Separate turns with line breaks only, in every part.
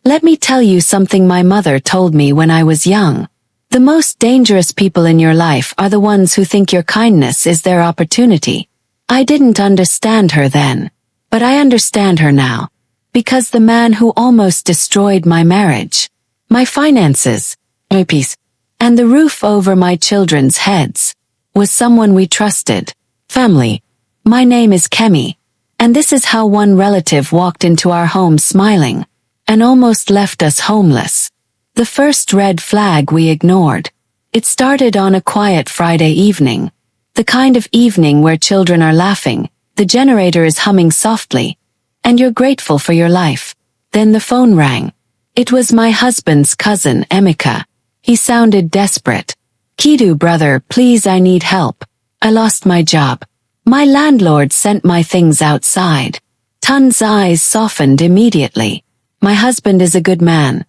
Let me tell you something my mother told me when I was young. The most dangerous people in your life are the ones who think your kindness is their opportunity. I didn't understand her then, but I understand her now. Because the man who almost destroyed my marriage, my finances, my peace, and the roof over my children's heads, was someone we trusted. Family. My name is Kemi, and this is how one relative walked into our home smiling, and almost left us homeless. The first red flag we ignored. It started on a quiet Friday evening. The kind of evening where children are laughing, the generator is humming softly, and you're grateful for your life. Then the phone rang. It was my husband's cousin, Emeka. He sounded desperate. Kidu, brother, please, I need help. I lost my job. My landlord sent my things outside. Tunde's eyes softened immediately. My husband is a good man.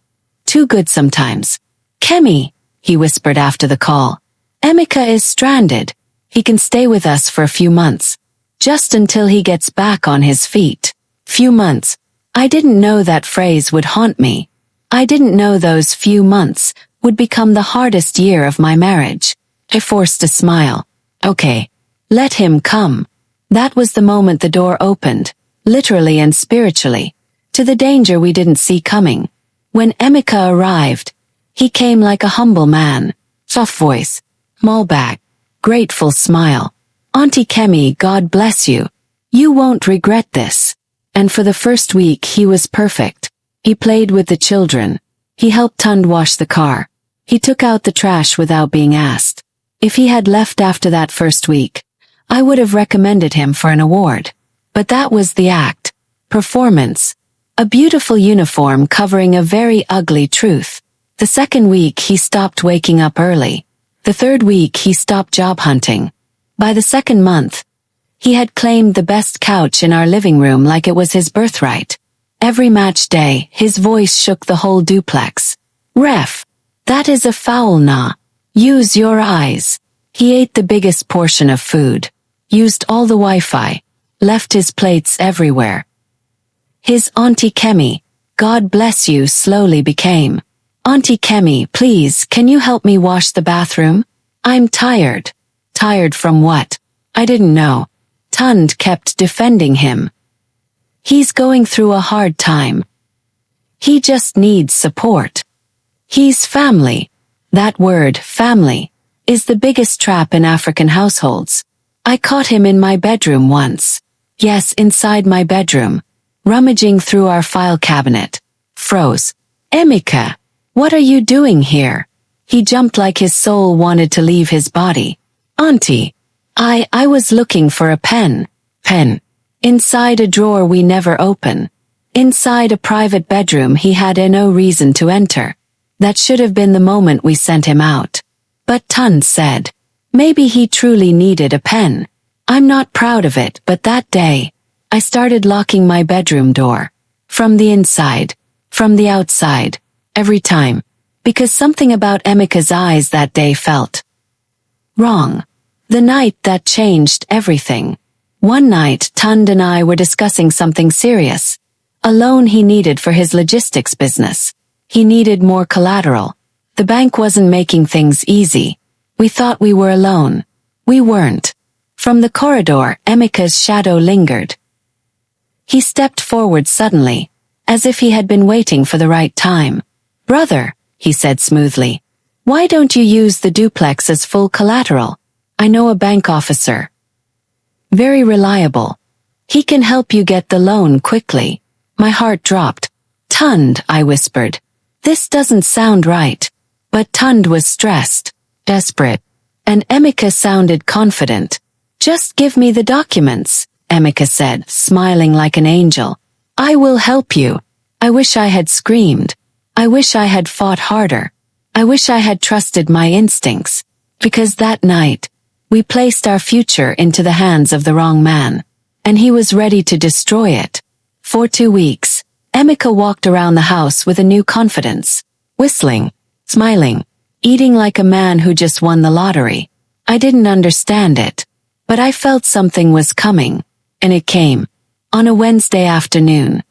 Too good sometimes. Kemi, he whispered after the call. Emeka is stranded. He can stay with us for a few months. Just until he gets back on his feet. Few months. I didn't know that phrase would haunt me. I didn't know those few months would become the hardest year of my marriage. I forced a smile. Okay. Let him come. That was the moment the door opened, literally and spiritually, to the danger we didn't see coming. When Emeka arrived, he came like a humble man. Soft voice, small bag, grateful smile. Auntie Kemi, God bless you. You won't regret this. And for the first week he was perfect. He played with the children. He helped Tunde wash the car. He took out the trash without being asked. If he had left after that first week, I would have recommended him for an award. But that was the act. Performance. A beautiful uniform covering a very ugly truth. The second week he stopped waking up early. The third week he stopped job hunting. By the second month, he had claimed the best couch in our living room like it was his birthright. Every match day, his voice shook the whole duplex. Ref, that is a foul nah. Use your eyes. He ate the biggest portion of food. Used all the Wi-Fi. Left his plates everywhere. His Auntie Kemi, God bless you, slowly became, Auntie Kemi, please, can you help me wash the bathroom? I'm tired. Tired from what? I didn't know. Tunde kept defending him. He's going through a hard time. He just needs support. He's family. That word, family, is the biggest trap in African households. I caught him in my bedroom once. Yes, inside my bedroom. Rummaging through our file cabinet. Froze. Emeka, what are you doing here? He jumped like his soul wanted to leave his body. Auntie, I was looking for a pen. Pen. Inside a drawer we never open. Inside a private bedroom he had no reason to enter. That should have been the moment we sent him out. But Tunde said, maybe he truly needed a pen. I'm not proud of it, but that day, I started locking my bedroom door. From the inside, from the outside, every time. Because something about Emeka's eyes that day felt wrong. The night that changed everything. One night, Tunde and I were discussing something serious. A loan he needed for his logistics business. He needed more collateral. The bank wasn't making things easy. We thought we were alone. We weren't. From the corridor, Emeka's shadow lingered. He stepped forward suddenly, as if he had been waiting for the right time. Brother, he said smoothly, why don't you use the duplex as full collateral? I know a bank officer. Very reliable. He can help you get the loan quickly. My heart dropped. Tunde, I whispered. This doesn't sound right. But Tunde was stressed, desperate, and Emeka sounded confident. Just give me the documents, Emeka said, smiling like an angel. I will help you. I wish I had screamed. I wish I had fought harder. I wish I had trusted my instincts. Because that night, we placed our future into the hands of the wrong man, and he was ready to destroy it. For 2 weeks, Emeka walked around the house with a new confidence, whistling, smiling, eating like a man who just won the lottery. I didn't understand it, but I felt something was coming, and it came. On a Wednesday afternoon,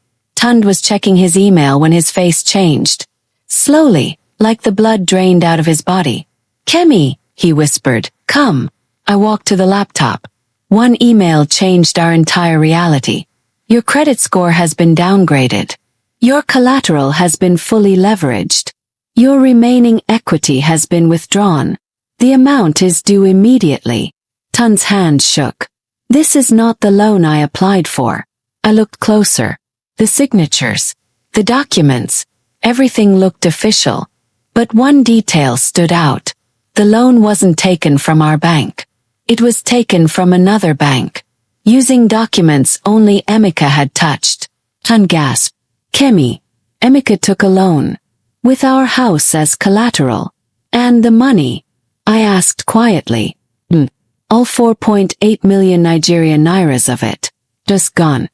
Tunde was checking his email when his face changed. Slowly, like the blood drained out of his body. "Kemi," he whispered, "come." I walked to the laptop. One email changed our entire reality. "Your credit score has been downgraded. Your collateral has been fully leveraged. Your remaining equity has been withdrawn. The amount is due immediately." Tunde's hand shook. "This is not the loan I applied for." I looked closer. The signatures, the documents, everything looked official. But one detail stood out. The loan wasn't taken from our bank. It was taken from another bank, using documents only Emeka had touched. Tunde gasped. "Kemi, Emeka took a loan, with our house as collateral. And the money?" I asked quietly. All 4.8 million Nigerian nairas of it. Just gone.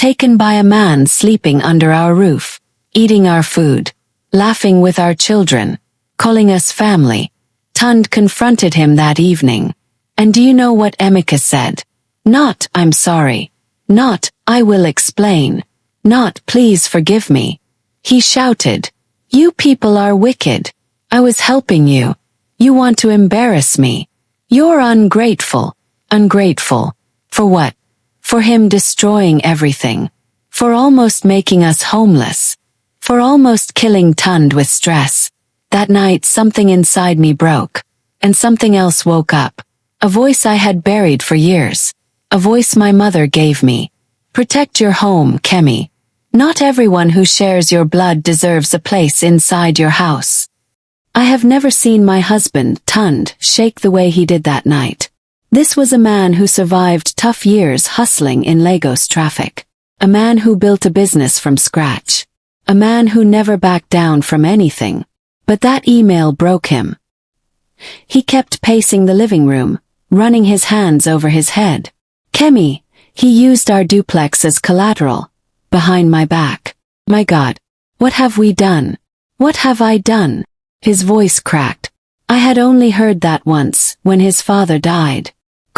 Taken by a man sleeping under our roof, eating our food, laughing with our children, calling us family. Tunde confronted him that evening. And do you know what Emeka said? Not, "I'm sorry." Not, "I will explain." Not, "Please forgive me." He shouted, "You people are wicked. I was helping you. You want to embarrass me. You're ungrateful." Ungrateful. For what? For him destroying everything. For almost making us homeless. For almost killing Tunde with stress. That night something inside me broke. And something else woke up. A voice I had buried for years. A voice my mother gave me. "Protect your home, Kemi. Not everyone who shares your blood deserves a place inside your house." I have never seen my husband, Tunde, shake the way he did that night. This was a man who survived tough years hustling in Lagos traffic. A man who built a business from scratch. A man who never backed down from anything. But that email broke him. He kept pacing the living room, running his hands over his head. "Kemi, he used our duplex as collateral. Behind my back. My God, what have we done? What have I done?" His voice cracked. I had only heard that once, when his father died.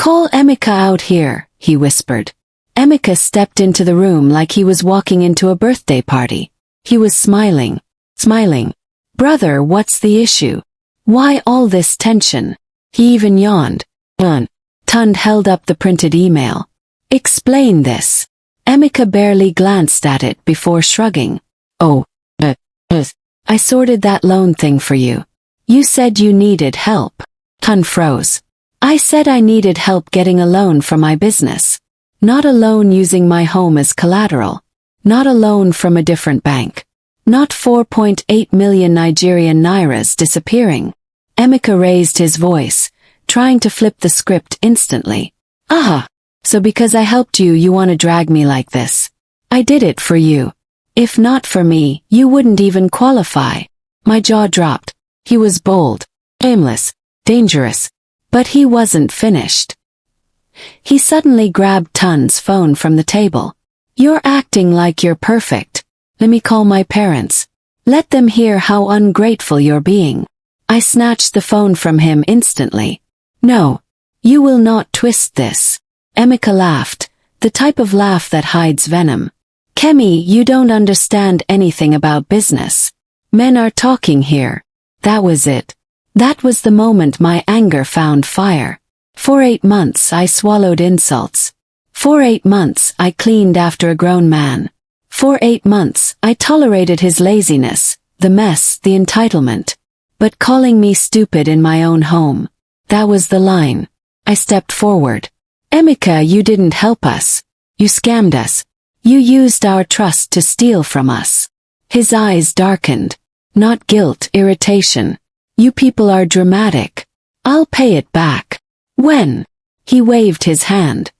"Call Emeka out here," he whispered. Emeka stepped into the room like he was walking into a birthday party. He was smiling. Smiling. "Brother, what's the issue? Why all this tension?" He even yawned. Tunde held up the printed email. "Explain this." Emeka barely glanced at it before shrugging. "Oh, I sorted that loan thing for you. You said you needed help." Tunde froze. "I said I needed help getting a loan for my business. Not a loan using my home as collateral. Not a loan from a different bank. Not 4.8 million Nigerian nairas disappearing." Emeka raised his voice, trying to flip the script instantly. "Ah, so because I helped you, you want to drag me like this. I did it for you. If not for me, you wouldn't even qualify." My jaw dropped. He was bold, aimless, dangerous. But he wasn't finished. He suddenly grabbed Tunde's phone from the table. "You're acting like you're perfect. Let me call my parents. Let them hear how ungrateful you're being." I snatched the phone from him instantly. "No. You will not twist this." Emeka laughed, the type of laugh that hides venom. "Kemi, you don't understand anything about business. Men are talking here." That was it. That was the moment my anger found fire. For 8 months I swallowed insults. For 8 months I cleaned after a grown man. For 8 months I tolerated his laziness, the mess, the entitlement. But calling me stupid in my own home, that was the line. I stepped forward. "Emeka, you didn't help us. You scammed us. You used our trust to steal from us." His eyes darkened. Not guilt, irritation. "You people are dramatic. I'll pay it back." "When?" He waved his hand.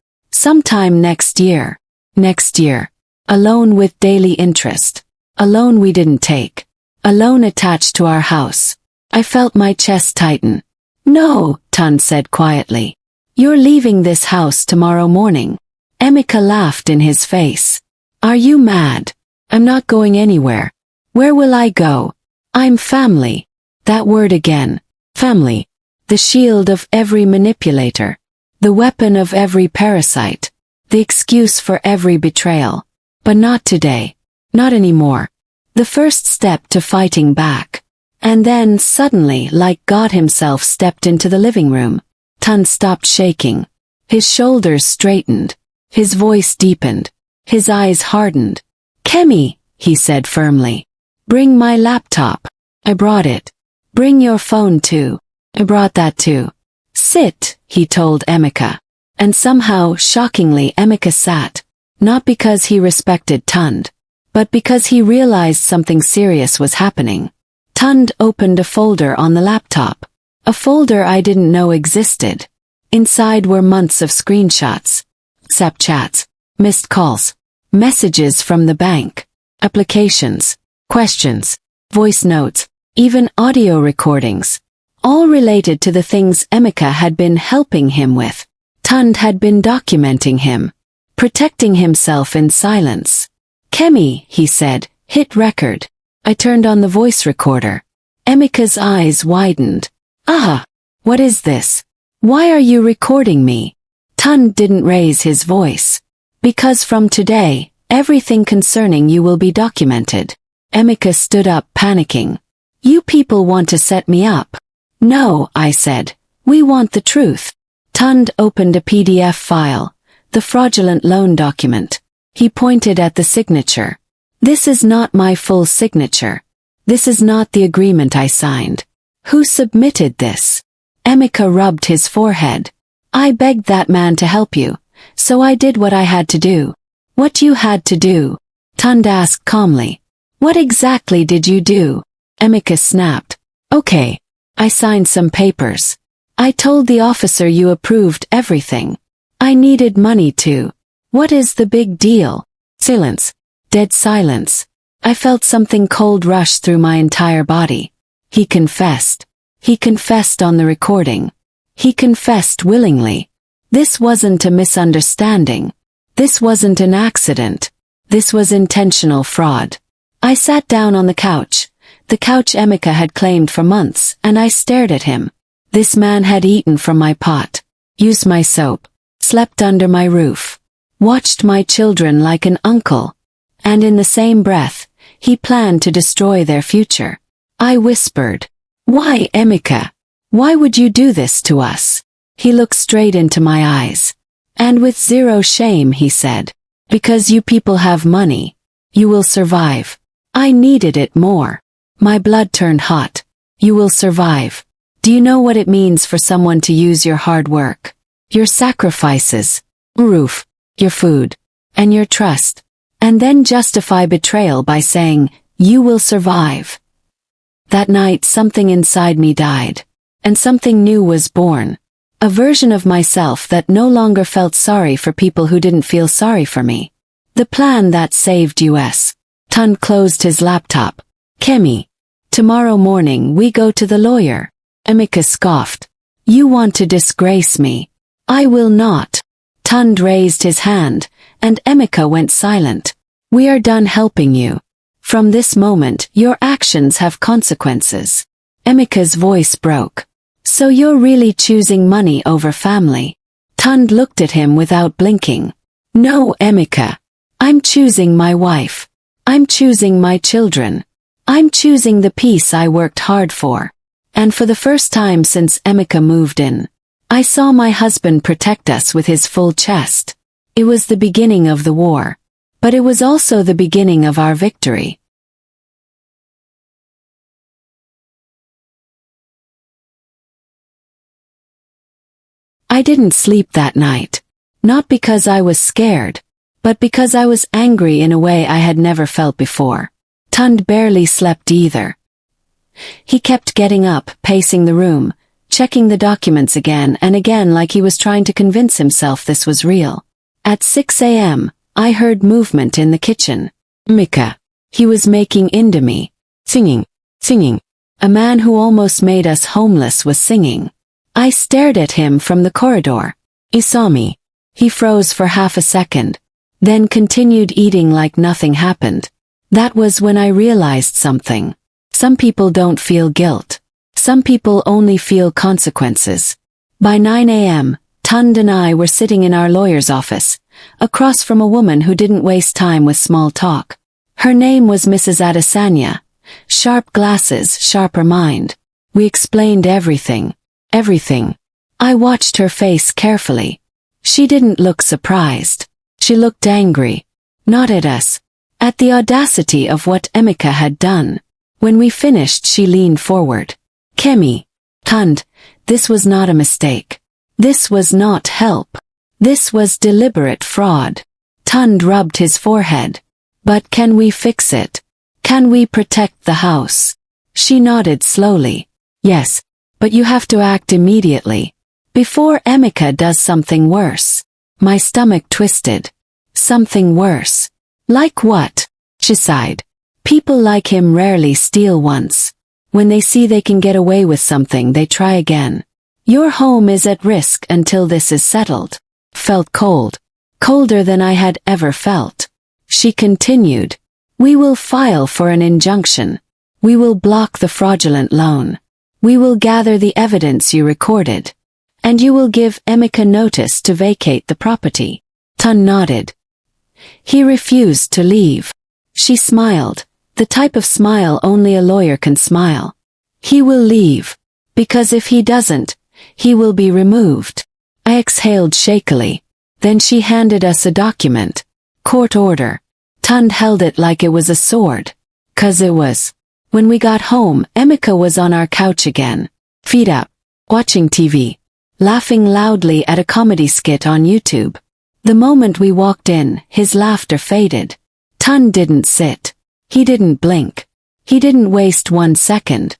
"Sometime next year." Next year. A loan with daily interest. A loan we didn't take. A loan attached to our house. I felt my chest tighten. "No," Tunde said quietly. "You're leaving this house tomorrow morning." Emeka laughed in his face. "Are you mad? I'm not going anywhere. Where will I go? I'm family." That word again. Family. The shield of every manipulator. The weapon of every parasite. The excuse for every betrayal. But not today. Not anymore. The first step to fighting back. And then, suddenly, like God himself stepped into the living room. Tunde stopped shaking. His shoulders straightened. His voice deepened. His eyes hardened. "Kemi," he said firmly. "Bring my laptop." I brought it. "Bring your phone too." I brought that too. "Sit," he told Emeka. And somehow, shockingly, Emeka sat. Not because he respected Tunde, but because he realized something serious was happening. Tunde opened a folder on the laptop. A folder I didn't know existed. Inside were months of screenshots, WhatsApp chats, missed calls, messages from the bank, applications, questions, voice notes, even audio recordings, all related to the things Emeka had been helping him with. Tunde had been documenting him, protecting himself in silence. "Kemi," he said, "hit record." I turned on the voice recorder. Emeka's eyes widened. "Ah, what is this? Why are you recording me?" Tunde didn't raise his voice. "Because from today, everything concerning you will be documented." Emeka stood up, panicking. "You people want to set me up." "No," I said. "We want the truth." Tunde opened a PDF file, the fraudulent loan document. He pointed at the signature. "This is not my full signature. This is not the agreement I signed. Who submitted this?" Emeka rubbed his forehead. "I begged that man to help you, so I did what I had to do." "What you had to do?" Tunde asked calmly. "What exactly did you do?" Emeka snapped. "Okay. I signed some papers. I told the officer you approved everything. I needed money too. What is the big deal?" Silence. Dead silence. I felt something cold rush through my entire body. He confessed. He confessed on the recording. He confessed willingly. This wasn't a misunderstanding. This wasn't an accident. This was intentional fraud. I sat down on the couch Emeka had claimed for months, and I stared at him. This man had eaten from my pot, used my soap, slept under my roof, watched my children like an uncle, and in the same breath, he planned to destroy their future. I whispered, "Why, Emeka? Why would you do this to us?" He looked straight into my eyes. And with zero shame he said, "Because you people have money. You will survive." I needed it more. My blood turned hot. "You will survive. Do you know what it means for someone to use your hard work, your sacrifices, roof, your food, and your trust, and then justify betrayal by saying, 'You will survive'?" That night something inside me died, and something new was born. A version of myself that no longer felt sorry for people who didn't feel sorry for me. The plan that saved us. Tunde closed his laptop. "Kemi, tomorrow morning we go to the lawyer." Emeka scoffed. "You want to disgrace me." "I will not." Tunde raised his hand, and Emeka went silent. "We are done helping you. From this moment, your actions have consequences." Emeka's voice broke. "So you're really choosing money over family?" Tunde looked at him without blinking. "No, Emeka. I'm choosing my wife. I'm choosing my children. I'm choosing the peace I worked hard for." And for the first time since Emeka moved in, I saw my husband protect us with his full chest. It was the beginning of the war. But it was also the beginning of our victory. I didn't sleep that night. Not because I was scared, but because I was angry in a way I had never felt before. Tunde barely slept either. He kept getting up, pacing the room, checking the documents again and again like he was trying to convince himself this was real. At 6 a.m., I heard movement in the kitchen. Mika. He was making indomie. Singing. A man who almost made us homeless was singing. I stared at him from the corridor. He saw me. He froze for half a second, then continued eating like nothing happened. That was when I realized something. Some people don't feel guilt. Some people only feel consequences. By 9 a.m., Tunde and I were sitting in our lawyer's office, across from a woman who didn't waste time with small talk. Her name was Mrs. Adesanya. Sharp glasses, sharper mind. We explained everything. Everything. I watched her face carefully. She didn't look surprised. She looked angry. Not at us. At the audacity of what Emeka had done. When we finished, she leaned forward. Kemi. Tunde, this was not a mistake. This was not help. This was deliberate fraud. Tunde rubbed his forehead. But can we fix it? Can we protect the house? She nodded slowly. Yes, but you have to act immediately. Before Emeka does something worse. My stomach twisted. Something worse. Like what? She sighed. People like him rarely steal once. When they see they can get away with something, they try again. Your home is at risk until this is settled. Felt cold. Colder than I had ever felt. She continued. We will file for an injunction. We will block the fraudulent loan. We will gather the evidence you recorded. And you will give Emeka notice to vacate the property. Tunde nodded. He refused to leave. She smiled, the type of smile only a lawyer can smile. He will leave. Because if he doesn't, he will be removed. I exhaled shakily. Then she handed us a document. Court order. Tunde held it like it was a sword. 'Cause it was. When we got home, Emeka was on our couch again. Feet up. Watching TV. Laughing loudly at a comedy skit on YouTube. The moment we walked in, his laughter faded. Tunde didn't sit. He didn't blink. He didn't waste 1 second.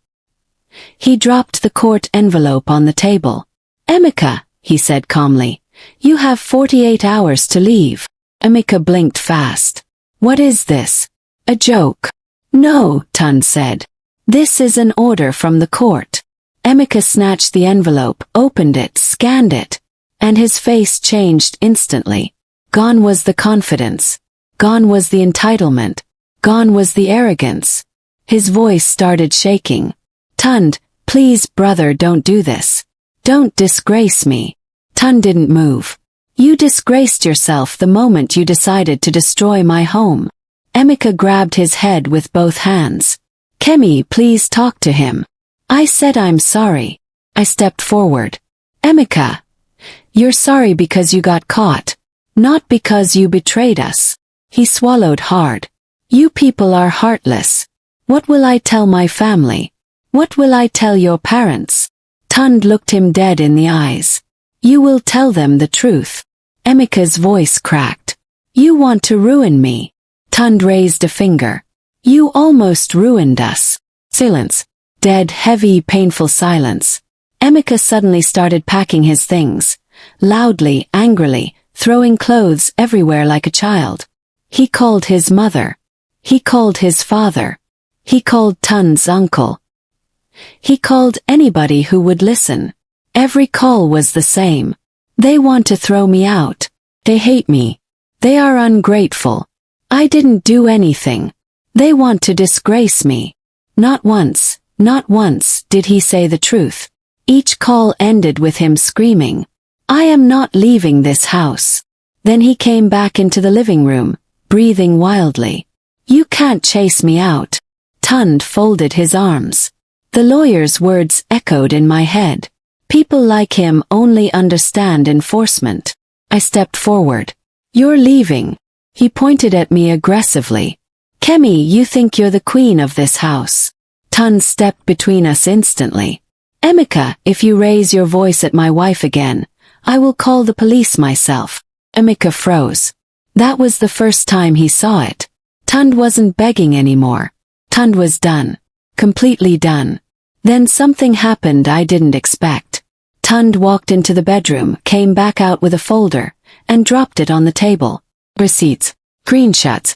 He dropped the court envelope on the table. Emeka, he said calmly, you have 48 hours to leave. Emeka blinked fast. What is this? A joke? No, Tunde said. This is an order from the court. Emeka snatched the envelope, opened it, scanned it. And his face changed instantly. Gone was the confidence. Gone was the entitlement. Gone was the arrogance. His voice started shaking. Tunde, please brother, don't do this. Don't disgrace me. Tunde didn't move. You disgraced yourself the moment you decided to destroy my home. Emeka grabbed his head with both hands. Kemi, please talk to him. I said I'm sorry. I stepped forward. Emeka, you're sorry because you got caught. Not because you betrayed us. He swallowed hard. You people are heartless. What will I tell my family? What will I tell your parents? Tunde looked him dead in the eyes. You will tell them the truth. Emeka's voice cracked. You want to ruin me. Tunde raised a finger. You almost ruined us. Silence. Dead, heavy, painful silence. Emeka suddenly started packing his things. Loudly, angrily, throwing clothes everywhere like a child. He called his mother. He called his father. He called Tunde's uncle. He called anybody who would listen. Every call was the same. They want to throw me out. They hate me. They are ungrateful. I didn't do anything. They want to disgrace me. Not once did he say the truth. Each call ended with him screaming, I am not leaving this house. Then he came back into the living room, breathing wildly. You can't chase me out. Tunde folded his arms. The lawyer's words echoed in my head. People like him only understand enforcement. I stepped forward. You're leaving. He pointed at me aggressively. Kemi, you think you're the queen of this house. Tunde stepped between us instantly. Emeka, if you raise your voice at my wife again, I will call the police myself. Emeka froze. That was the first time he saw it. Tunde wasn't begging anymore. Tunde was done. Completely done. Then something happened I didn't expect. Tunde walked into the bedroom, came back out with a folder, and dropped it on the table. Receipts, screenshots,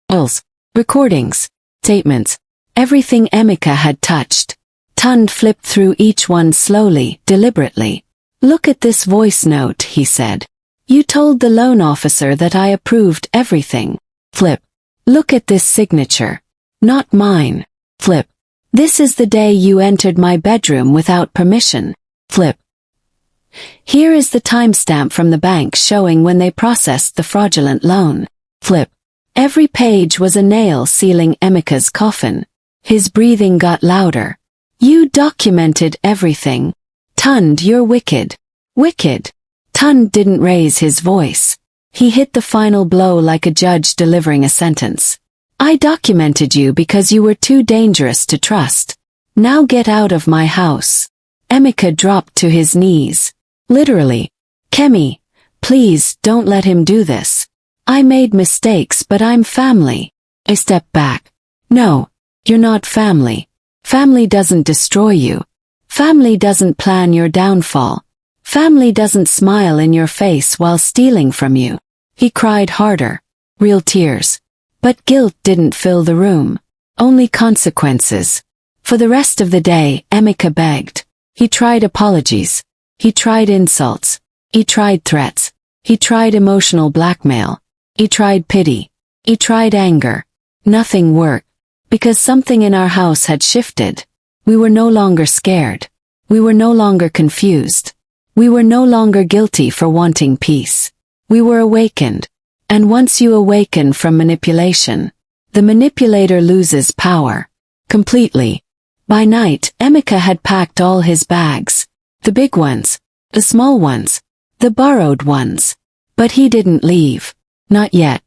bills, recordings, statements, everything Emeka had touched. Tunde flipped through each one slowly, deliberately. Look at this voice note, he said. You told the loan officer that I approved everything. Flip. Look at this signature. Not mine. Flip. This is the day you entered my bedroom without permission. Flip. Here is the timestamp from the bank showing when they processed the fraudulent loan. Flip. Every page was a nail sealing Emeka's coffin. His breathing got louder. You documented everything. Tunde, you're wicked. Wicked. Tunde didn't raise his voice. He hit the final blow like a judge delivering a sentence. I documented you because you were too dangerous to trust. Now get out of my house. Emeka dropped to his knees. Literally. Kemi, please don't let him do this. I made mistakes, but I'm family. I stepped back. No, you're not family. Family doesn't destroy you. Family doesn't plan your downfall. Family doesn't smile in your face while stealing from you. He cried harder. Real tears. But guilt didn't fill the room. Only consequences. For the rest of the day, Emeka begged. He tried apologies. He tried insults. He tried threats. He tried emotional blackmail. He tried pity. He tried anger. Nothing worked. Because something in our house had shifted. We were no longer scared. We were no longer confused. We were no longer guilty for wanting peace. We were awakened. And once you awaken from manipulation, the manipulator loses power. Completely. By night, Emeka had packed all his bags. The big ones. The small ones. The borrowed ones. But he didn't leave. Not yet.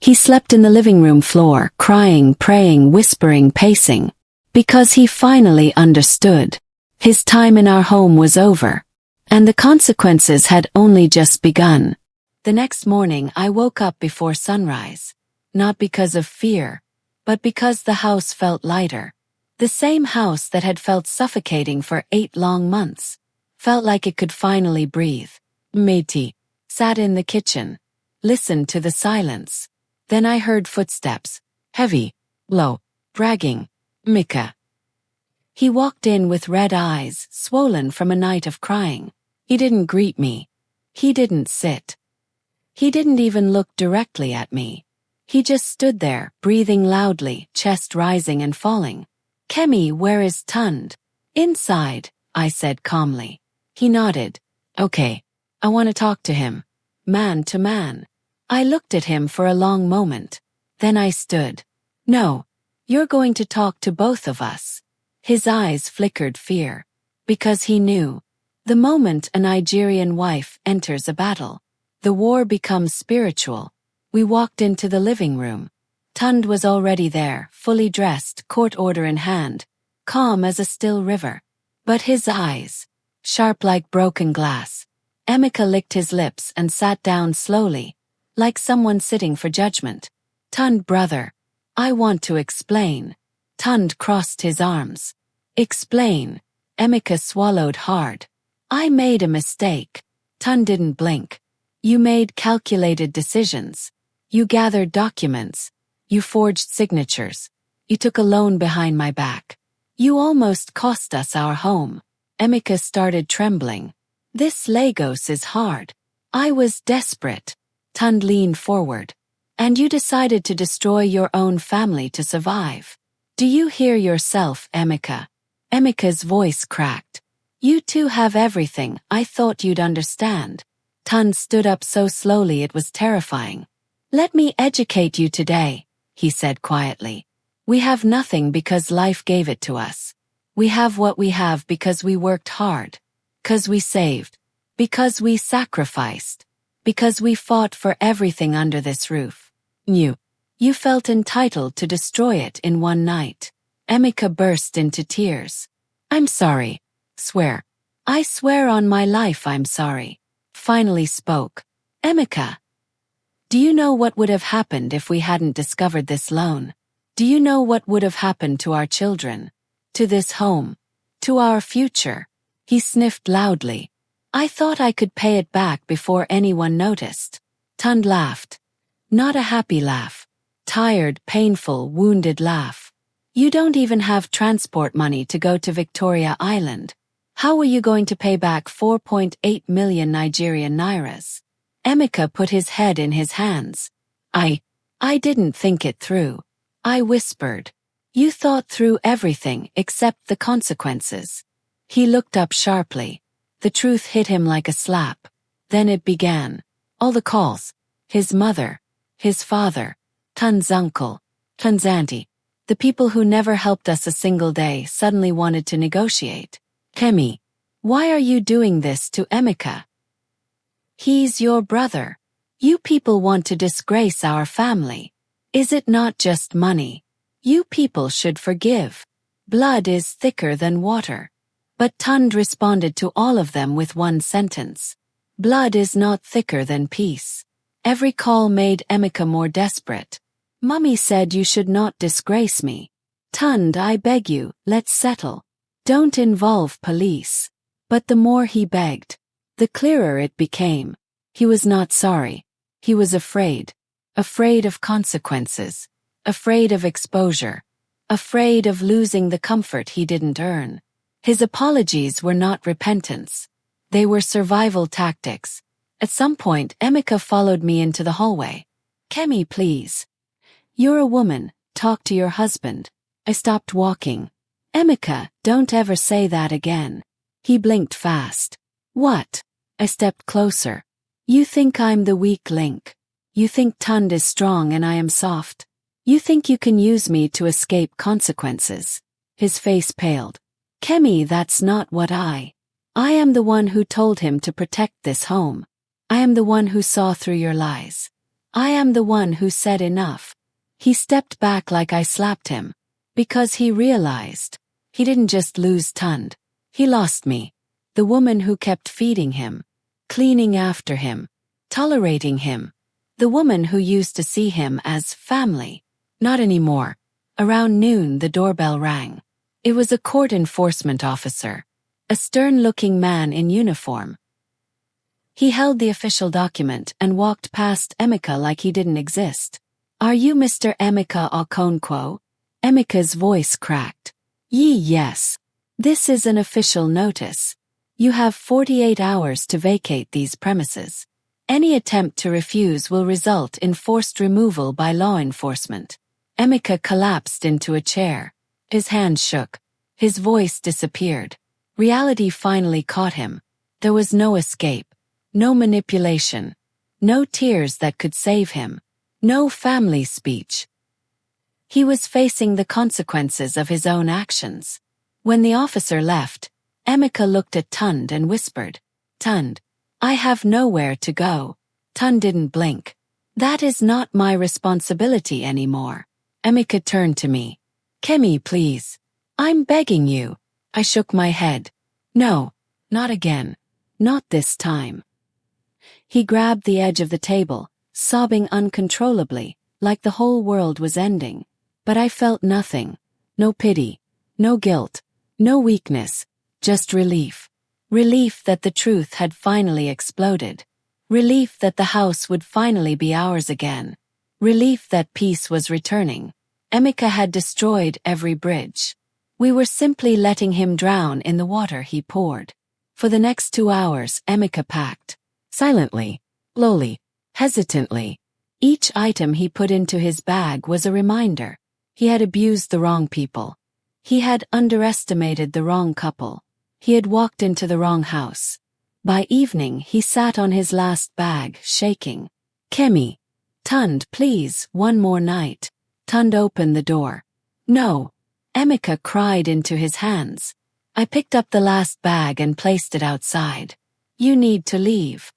He slept in the living room floor, crying, praying, whispering, pacing. Because he finally understood. His time in our home was over. And the consequences had only just begun. The next morning I woke up before sunrise. Not because of fear, but because the house felt lighter. The same house that had felt suffocating for 8 long months. Felt like it could finally breathe. Made tea. Sat in the kitchen. Listened to the silence. Then I heard footsteps. Heavy. Low. Bragging. Mika. He walked in with red eyes, swollen from a night of crying. He didn't greet me. He didn't sit. He didn't even look directly at me. He just stood there, breathing loudly, chest rising and falling. Kemi, where is Tunde? Inside, I said calmly. He nodded. Okay. I want to talk to him. Man to man. I looked at him for a long moment. Then I stood. No. You're going to talk to both of us. His eyes flickered fear. Because he knew. The moment a Nigerian wife enters a battle, the war becomes spiritual. We walked into the living room. Tunde was already there, fully dressed, court order in hand, calm as a still river. But his eyes, sharp like broken glass. Emeka licked his lips and sat down slowly, like someone sitting for judgment. Tunde, brother, I want to explain. Tunde crossed his arms. Explain. Emeka swallowed hard. I made a mistake. Tunde didn't blink. You made calculated decisions. You gathered documents. You forged signatures. You took a loan behind my back. You almost cost us our home. Emeka started trembling. This Lagos is hard. I was desperate. Tunde leaned forward. And you decided to destroy your own family to survive. Do you hear yourself, Emeka? Emeka's voice cracked. You two have everything. I thought you'd understand. Tunde stood up so slowly it was terrifying. Let me educate you today, he said quietly. We have nothing because life gave it to us. We have what we have because we worked hard. Because we saved. Because we sacrificed. Because we fought for everything under this roof. You felt entitled to destroy it in one night. Emeka burst into tears. I'm sorry. Swear. I swear on my life I'm sorry. Finally spoke. Emeka. Do you know what would have happened if we hadn't discovered this loan? Do you know what would have happened to our children? To this home? To our future? He sniffed loudly. I thought I could pay it back before anyone noticed. Tunde laughed. Not a happy laugh. Tired, painful, wounded laugh. You don't even have transport money to go to Victoria Island. How were you going to pay back 4.8 million Nigerian nairas? Emeka put his head in his hands. I didn't think it through. I whispered. You thought through everything except the consequences. He looked up sharply. The truth hit him like a slap. Then it began. All the calls. His mother. His father. Tun's uncle, Tun's auntie, the people who never helped us a single day suddenly wanted to negotiate. Kemi, why are you doing this to Emeka? He's your brother. You people want to disgrace our family. Is it not just money? You people should forgive. Blood is thicker than water. But Tunde responded to all of them with one sentence. Blood is not thicker than peace. Every call made Emeka more desperate. Mummy said you should not disgrace me. Tunde, I beg you, let's settle. Don't involve police. But the more he begged, the clearer it became. He was not sorry. He was afraid. Afraid of consequences. Afraid of exposure. Afraid of losing the comfort he didn't earn. His apologies were not repentance. They were survival tactics. At some point, Emeka followed me into the hallway. Kemi, please. You're a woman, talk to your husband. I stopped walking. Emeka, don't ever say that again. He blinked fast. What? I stepped closer. You think I'm the weak link. You think Tunde is strong and I am soft. You think you can use me to escape consequences. His face paled. Kemi, that's not what I am the one who told him to protect this home. I am the one who saw through your lies. I am the one who said enough. He stepped back like I slapped him. Because he realized. He didn't just lose Tunde. He lost me. The woman who kept feeding him. Cleaning after him. Tolerating him. The woman who used to see him as family. Not anymore. Around noon the doorbell rang. It was a court enforcement officer. A stern-looking man in uniform. He held the official document and walked past Emeka like he didn't exist. Are you Mr. Emeka Okonkwo? Emeka's voice cracked. Yes. This is an official notice. You have 48 hours to vacate these premises. Any attempt to refuse will result in forced removal by law enforcement. Emeka collapsed into a chair. His hands shook. His voice disappeared. Reality finally caught him. There was no escape. No manipulation. No tears that could save him. No family speech. He was facing the consequences of his own actions. When the officer left, Emeka looked at Tunde and whispered, Tunde, I have nowhere to go. Tunde didn't blink. That is not my responsibility anymore. Emeka turned to me. Kemi, please. I'm begging you. I shook my head. No, not again. Not this time. He grabbed the edge of the table, sobbing uncontrollably, like the whole world was ending. But I felt nothing. No pity. No guilt. No weakness. Just relief. Relief that the truth had finally exploded. Relief that the house would finally be ours again. Relief that peace was returning. Emeka had destroyed every bridge. We were simply letting him drown in the water he poured. For the next 2 hours, Emeka packed. Silently, slowly, hesitantly. Each item he put into his bag was a reminder. He had abused the wrong people. He had underestimated the wrong couple. He had walked into the wrong house. By evening, he sat on his last bag, shaking. Kemi. Tunde, please, one more night. Tunde opened the door. No. Emeka cried into his hands. I picked up the last bag and placed it outside. You need to leave.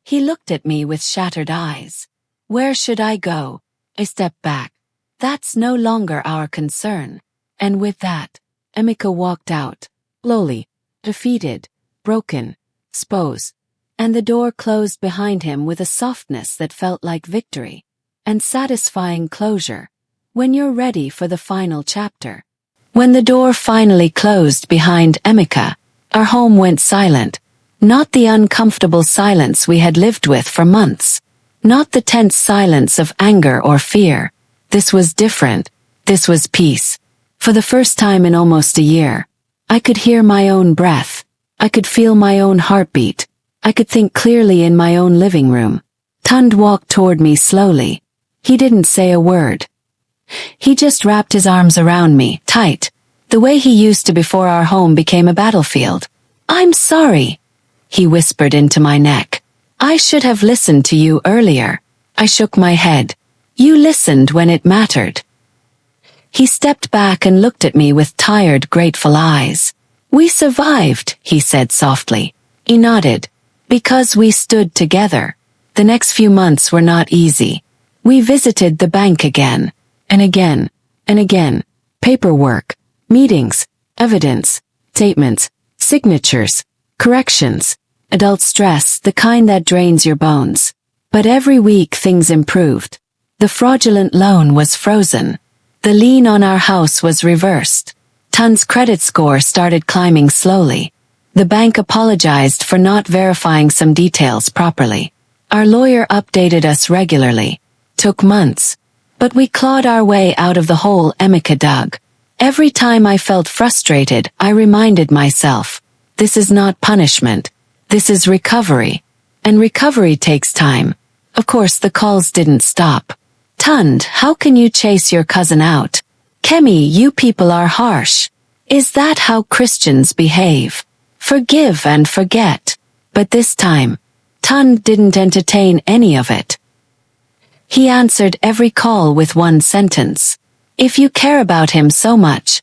He looked at me with shattered eyes. Where should I go? I stepped back. That's no longer our concern. And with that, Emeka walked out, slowly, defeated, broken, exposed. And the door closed behind him with a softness that felt like victory. And satisfying closure. When you're ready for the final chapter. When the door finally closed behind Emeka, our home went silent. Not the uncomfortable silence we had lived with for months. Not the tense silence of anger or fear. This was different. This was peace. For the first time in almost a year, I could hear my own breath. I could feel my own heartbeat. I could think clearly in my own living room. Tunde walked toward me slowly. He didn't say a word. He just wrapped his arms around me, tight, the way he used to before our home became a battlefield. I'm sorry, he whispered into my neck. I should have listened to you earlier. I shook my head. You listened when it mattered. He stepped back and looked at me with tired, grateful eyes. We survived, he said softly. He nodded. Because we stood together. The next few months were not easy. We visited the bank again, and again, and again. Paperwork, meetings, evidence, statements, signatures, corrections, adult stress, the kind that drains your bones. But every week things improved. The fraudulent loan was frozen. The lien on our house was reversed. Tunde's credit score started climbing slowly. The bank apologized for not verifying some details properly. Our lawyer updated us regularly. Took months. But we clawed our way out of the hole Emeka dug. Every time I felt frustrated, I reminded myself, this is not punishment. This is recovery. And recovery takes time. Of course, the calls didn't stop. Tunde, how can you chase your cousin out? Kemi, you people are harsh. Is that how Christians behave? Forgive and forget. But this time, Tunde didn't entertain any of it. He answered every call with one sentence. If you care about him so much,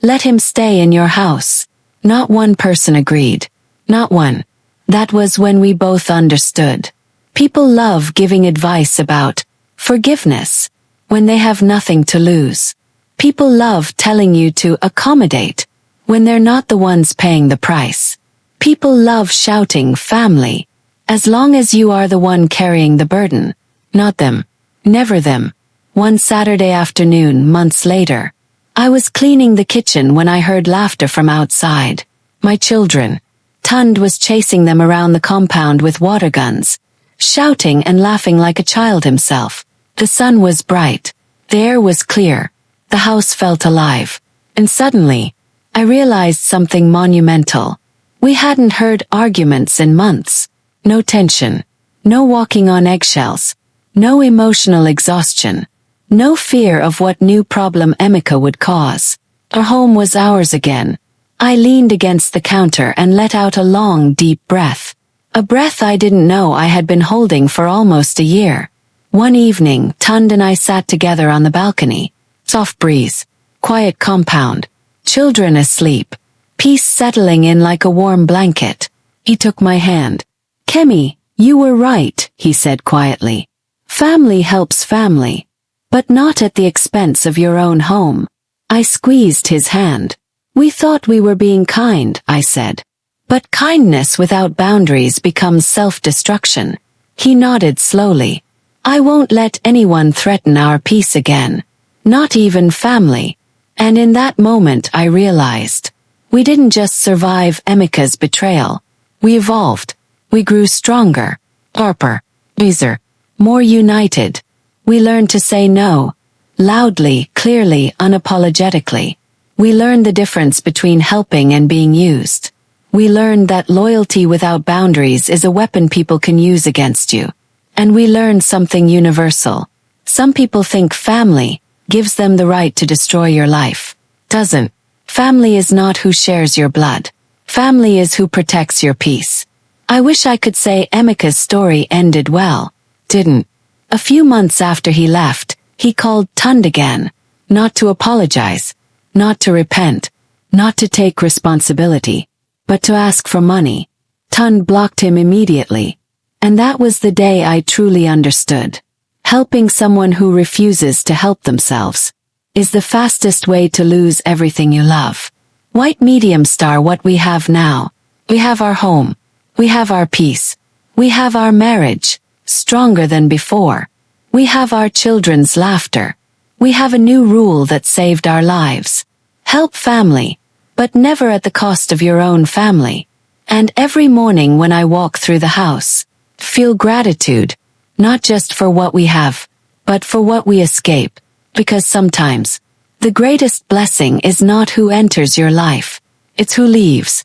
let him stay in your house. Not one person agreed. Not one. That was when we both understood. People love giving advice about forgiveness when they have nothing to lose. People love telling you to accommodate when they're not the ones paying the price. People love shouting family as long as you are the one carrying the burden, not them, never them. One Saturday afternoon, months later, I was cleaning the kitchen when I heard laughter from outside. My children. Tunde was chasing them around the compound with water guns, shouting and laughing like a child himself. The sun was bright. The air was clear. The house felt alive. And suddenly, I realized something monumental. We hadn't heard arguments in months. No tension. No walking on eggshells. No emotional exhaustion. No fear of what new problem Emeka would cause. Our home was ours again. I leaned against the counter and let out a long, deep breath. A breath I didn't know I had been holding for almost a year. One evening, Tunde and I sat together on the balcony. Soft breeze. Quiet compound. Children asleep. Peace settling in like a warm blanket. He took my hand. Kemi, you were right, he said quietly. Family helps family. But not at the expense of your own home. I squeezed his hand. We thought we were being kind, I said. But kindness without boundaries becomes self-destruction. He nodded slowly. I won't let anyone threaten our peace again. Not even family. And in that moment I realized, we didn't just survive Emeka's betrayal. We evolved. We grew stronger, sharper, wiser, more united. We learned to say no, loudly, clearly, unapologetically. We learned the difference between helping and being used. We learned that loyalty without boundaries is a weapon people can use against you. And we learned something universal. Some people think family gives them the right to destroy your life. Doesn't. Family is not who shares your blood. Family is who protects your peace. I wish I could say Emeka's story ended well. Didn't. A few months after he left, he called Tunde again. Not to apologize. Not to repent. Not to take responsibility. But to ask for money. Tunde blocked him immediately. And that was the day I truly understood. Helping someone who refuses to help themselves is the fastest way to lose everything you love. White medium star, what we have now. We have our home. We have our peace. We have our marriage, stronger than before. We have our children's laughter. We have a new rule that saved our lives. Help family, but never at the cost of your own family. And every morning when I walk through the house, feel gratitude, not just for what we have, but for what we escape. Because sometimes, the greatest blessing is not who enters your life, it's who leaves.